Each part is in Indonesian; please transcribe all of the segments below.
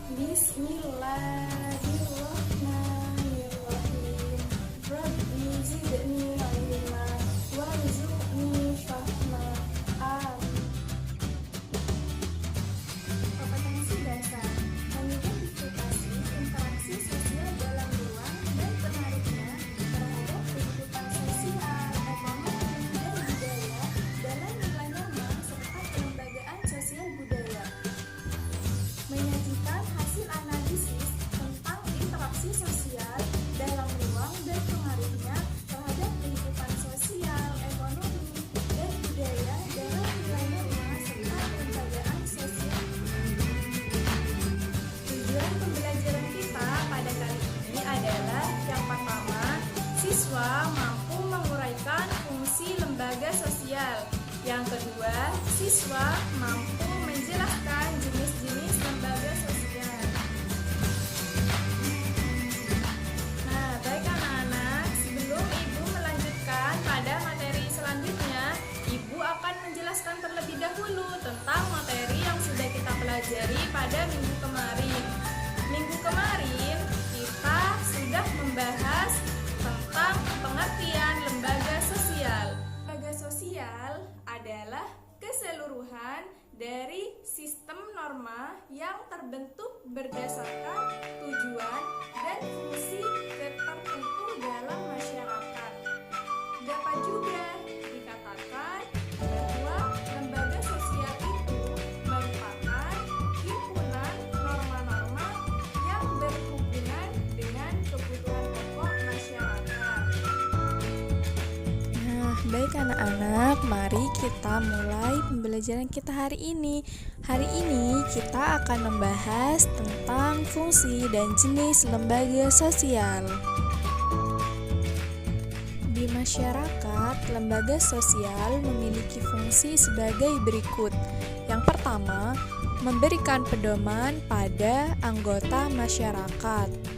Bismillahirrahmanirrahim. Rabbi zidni ilma warzuqni fahma. Amin. Kompetensi dasar mengidentifikasi interaksi sosial dalam ruang dan pengaruhnya terhadap kehidupan sosial, ekonomi, dan budaya dalam nilai norma serta kelembagaan sosial budaya. Menyajikan hasil analisis tentang interaksi sosial dalam ruang dan pengaruhnya terhadap kehidupan sosial, ekonomi, dan budaya dalam nilai norma serta kelembagaan sosial. Tujuan pembelajaran kita pada kali ini adalah yang pertama, siswa mampu menguraikan fungsi lembaga sosial. Yang kedua, siswa mampu menjelaskan jenis-jenis lembaga sosial. Nah, baik anak-anak, sebelum Ibu melanjutkan pada materi selanjutnya, Ibu akan menjelaskan terlebih dahulu tentang materi yang sudah kita pelajari pada minggu kemarin. Minggu kemarin, kita sudah membahas tentang pengertian lembaga sosial. Lembaga sosial adalah keseluruhan dari sistem norma yang terbentuk berdasarkan tujuan dan fungsi tertentu dalam masyarakat. Dapat juga dikatakan bahwa lembaga sosial itu merupakan himpunan norma-norma yang berhubungan dengan kebutuhan pokok masyarakat. Baik anak-anak, mari kita mulai pembelajaran kita hari ini. Hari ini kita akan membahas tentang fungsi dan jenis lembaga sosial. Di masyarakat, lembaga sosial memiliki fungsi sebagai berikut. Yang pertama, memberikan pedoman pada anggota masyarakat.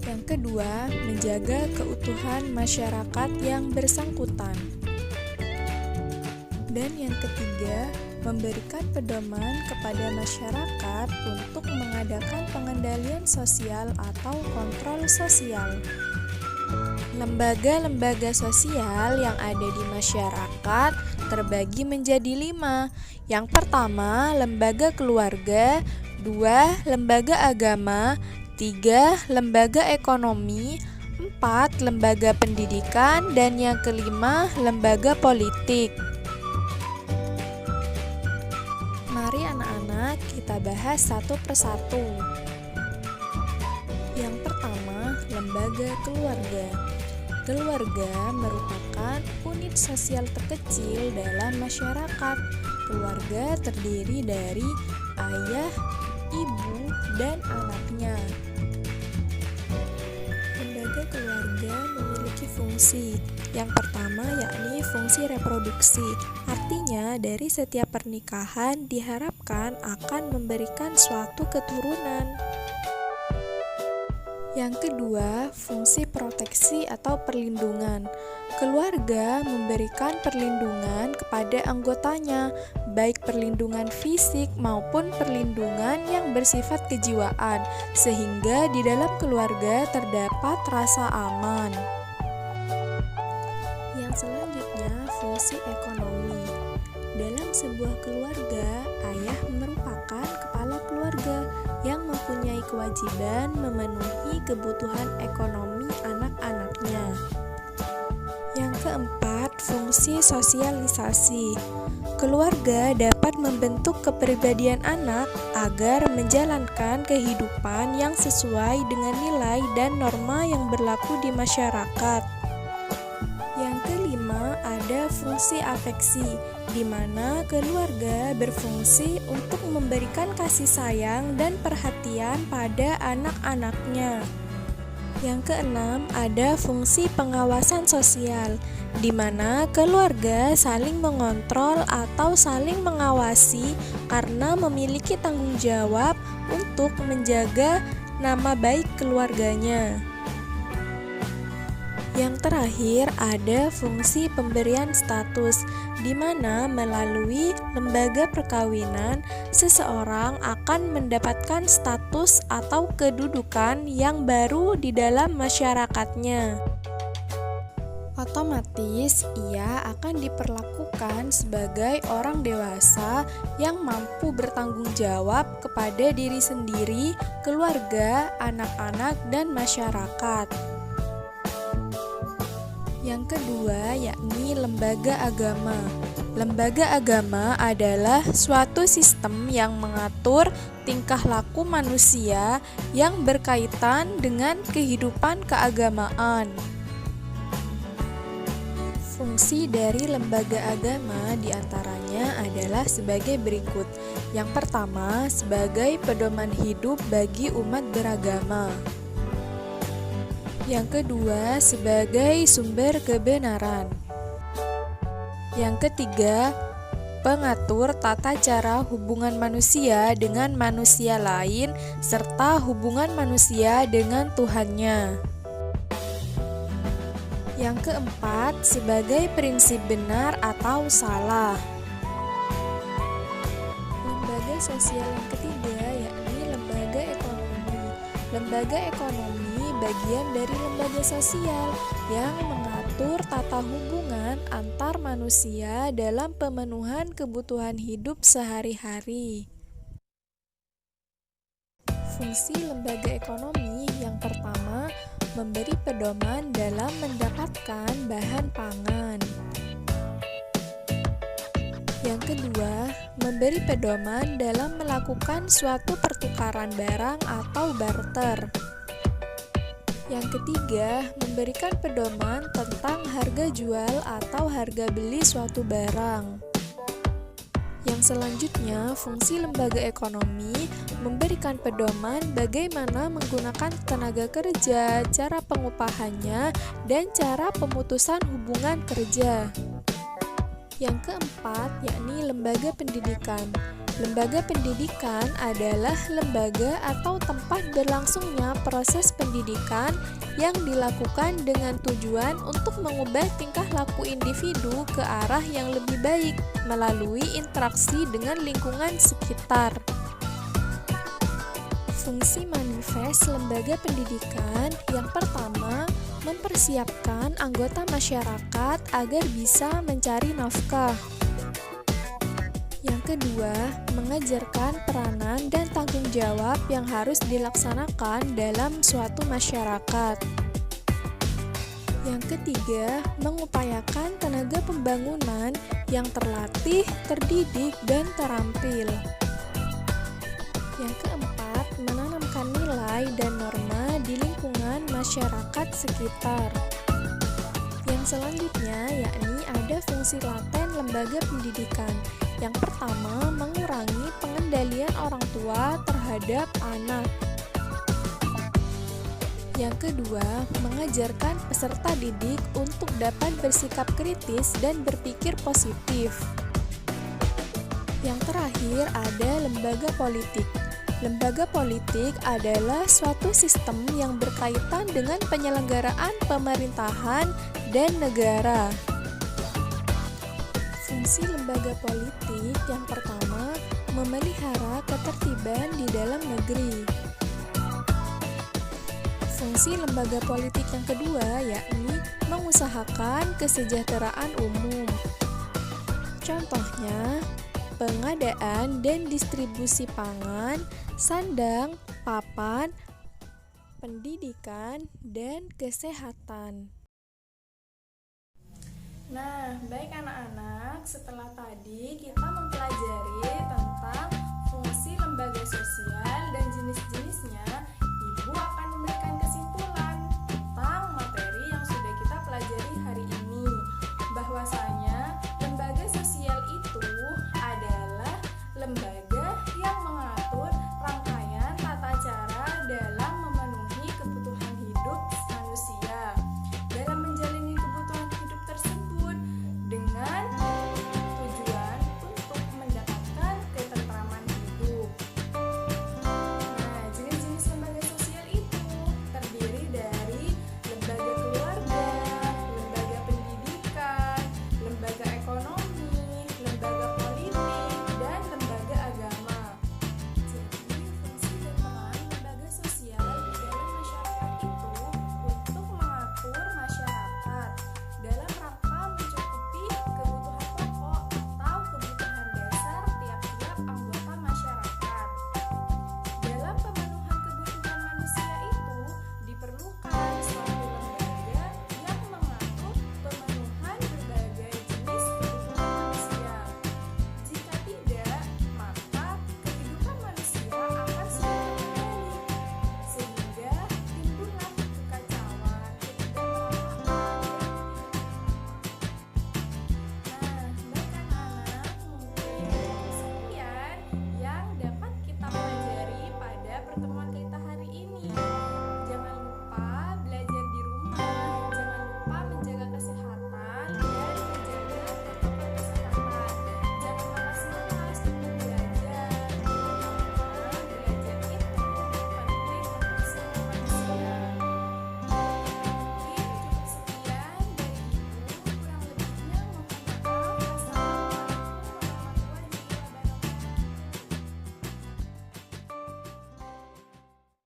Yang kedua, menjaga keutuhan masyarakat yang bersangkutan. Dan yang ketiga, memberikan pedoman kepada masyarakat untuk mengadakan pengendalian sosial atau kontrol sosial. Lembaga-lembaga sosial yang ada di masyarakat terbagi menjadi 5. Yang pertama, lembaga keluarga. 2. Lembaga agama. 3. Lembaga ekonomi. 4. Lembaga pendidikan. Dan yang kelima, lembaga politik. Mari anak-anak kita bahas satu persatu. Yang pertama, lembaga keluarga. Keluarga merupakan unit sosial terkecil dalam masyarakat. Keluarga terdiri dari ayah, ibu, dan anaknya. Lembaga keluarga memiliki fungsi. Yang pertama yakni fungsi reproduksi. Artinya dari setiap pernikahan diharapkan akan memberikan suatu keturunan. Yang kedua, fungsi proteksi atau perlindungan. Keluarga memberikan perlindungan kepada anggotanya, baik perlindungan fisik maupun perlindungan yang bersifat kejiwaan, sehingga di dalam keluarga terdapat rasa aman. Yang selanjutnya, fungsi ekonomi. Dalam sebuah keluarga, ayah merupakan kepala keluarga yang mempunyai kewajiban memenuhi kebutuhan ekonomi anak-anaknya. Yang keempat, fungsi sosialisasi. Keluarga dapat membentuk kepribadian anak agar menjalankan kehidupan yang sesuai dengan nilai dan norma yang berlaku di masyarakat. Yang kelima, ada fungsi afeksi, di mana keluarga berfungsi untuk memberikan kasih sayang dan perhatian pada anak-anaknya. Yang keenam, ada fungsi pengawasan sosial, di mana keluarga saling mengontrol atau saling mengawasi karena memiliki tanggung jawab untuk menjaga nama baik keluarganya. Yang terakhir ada fungsi pemberian status, di mana melalui lembaga perkawinan seseorang akan mendapatkan status atau kedudukan yang baru di dalam masyarakatnya. Otomatis ia akan diperlakukan sebagai orang dewasa yang mampu bertanggung jawab kepada diri sendiri, keluarga, anak-anak, dan masyarakat. Yang kedua yakni lembaga agama. Lembaga agama adalah suatu sistem yang mengatur tingkah laku manusia yang berkaitan dengan kehidupan keagamaan. Fungsi dari lembaga agama diantaranya adalah sebagai berikut. Yang pertama, sebagai pedoman hidup bagi umat beragama. Yang kedua, sebagai sumber kebenaran. Yang ketiga, pengatur tata cara hubungan manusia dengan manusia lain serta hubungan manusia dengan Tuhannya. Yang keempat, sebagai prinsip benar atau salah. Lembaga sosial yang ketiga yakni lembaga ekonomi. Lembaga ekonomi bagian dari lembaga sosial yang mengatur tata hubungan antar manusia dalam pemenuhan kebutuhan hidup sehari-hari. Fungsi lembaga ekonomi yang pertama, memberi pedoman dalam mendapatkan bahan pangan. Yang kedua, memberi pedoman dalam melakukan suatu pertukaran barang atau barter. Yang ketiga, memberikan pedoman tentang harga jual atau harga beli suatu barang. Yang selanjutnya, fungsi lembaga ekonomi memberikan pedoman bagaimana menggunakan tenaga kerja, cara pengupahannya, dan cara pemutusan hubungan kerja. Yang keempat, yakni lembaga pendidikan. Lembaga pendidikan adalah lembaga atau tempat berlangsungnya proses pendidikan yang dilakukan dengan tujuan untuk mengubah tingkah laku individu ke arah yang lebih baik melalui interaksi dengan lingkungan sekitar. Fungsi manifest lembaga pendidikan yang pertama, mempersiapkan anggota masyarakat agar bisa mencari nafkah. Yang kedua, mengajarkan peranan dan tanggung jawab yang harus dilaksanakan dalam suatu masyarakat. Yang ketiga, mengupayakan tenaga pembangunan yang terlatih, terdidik, dan terampil. Yang keempat, menanamkan nilai dan norma di lingkungan masyarakat sekitar. Yang selanjutnya yakni ada fungsi laten lembaga pendidikan. Yang pertama, mengurangi pengendalian orang tua terhadap anak. Yang kedua, mengajarkan peserta didik untuk dapat bersikap kritis dan berpikir positif. Yang terakhir ada lembaga politik. Lembaga politik adalah suatu sistem yang berkaitan dengan penyelenggaraan pemerintahan dan negara. Fungsi lembaga politik yang pertama, memelihara ketertiban di dalam negeri. Fungsi lembaga politik yang kedua yakni mengusahakan kesejahteraan umum. Contohnya, pengadaan dan distribusi pangan, sandang, papan, pendidikan, dan kesehatan. Nah, baik anak-anak, setelah tadi kita mempelajari tentang fungsi lembaga sosial dan jenis-jenisnya, Ibu akan memberikan kesimpulan tentang materi yang sudah kita pelajari hari ini. Bahwasanya lembaga sosial itu adalah lembaga yang mengatur rangkaian tata cara dalam memenuhi kebutuhan hidup manusia. Dalam menjalani kebutuhan hidup tersebut dengan tujuan untuk mendapatkan ketentraman hidup. pertemuan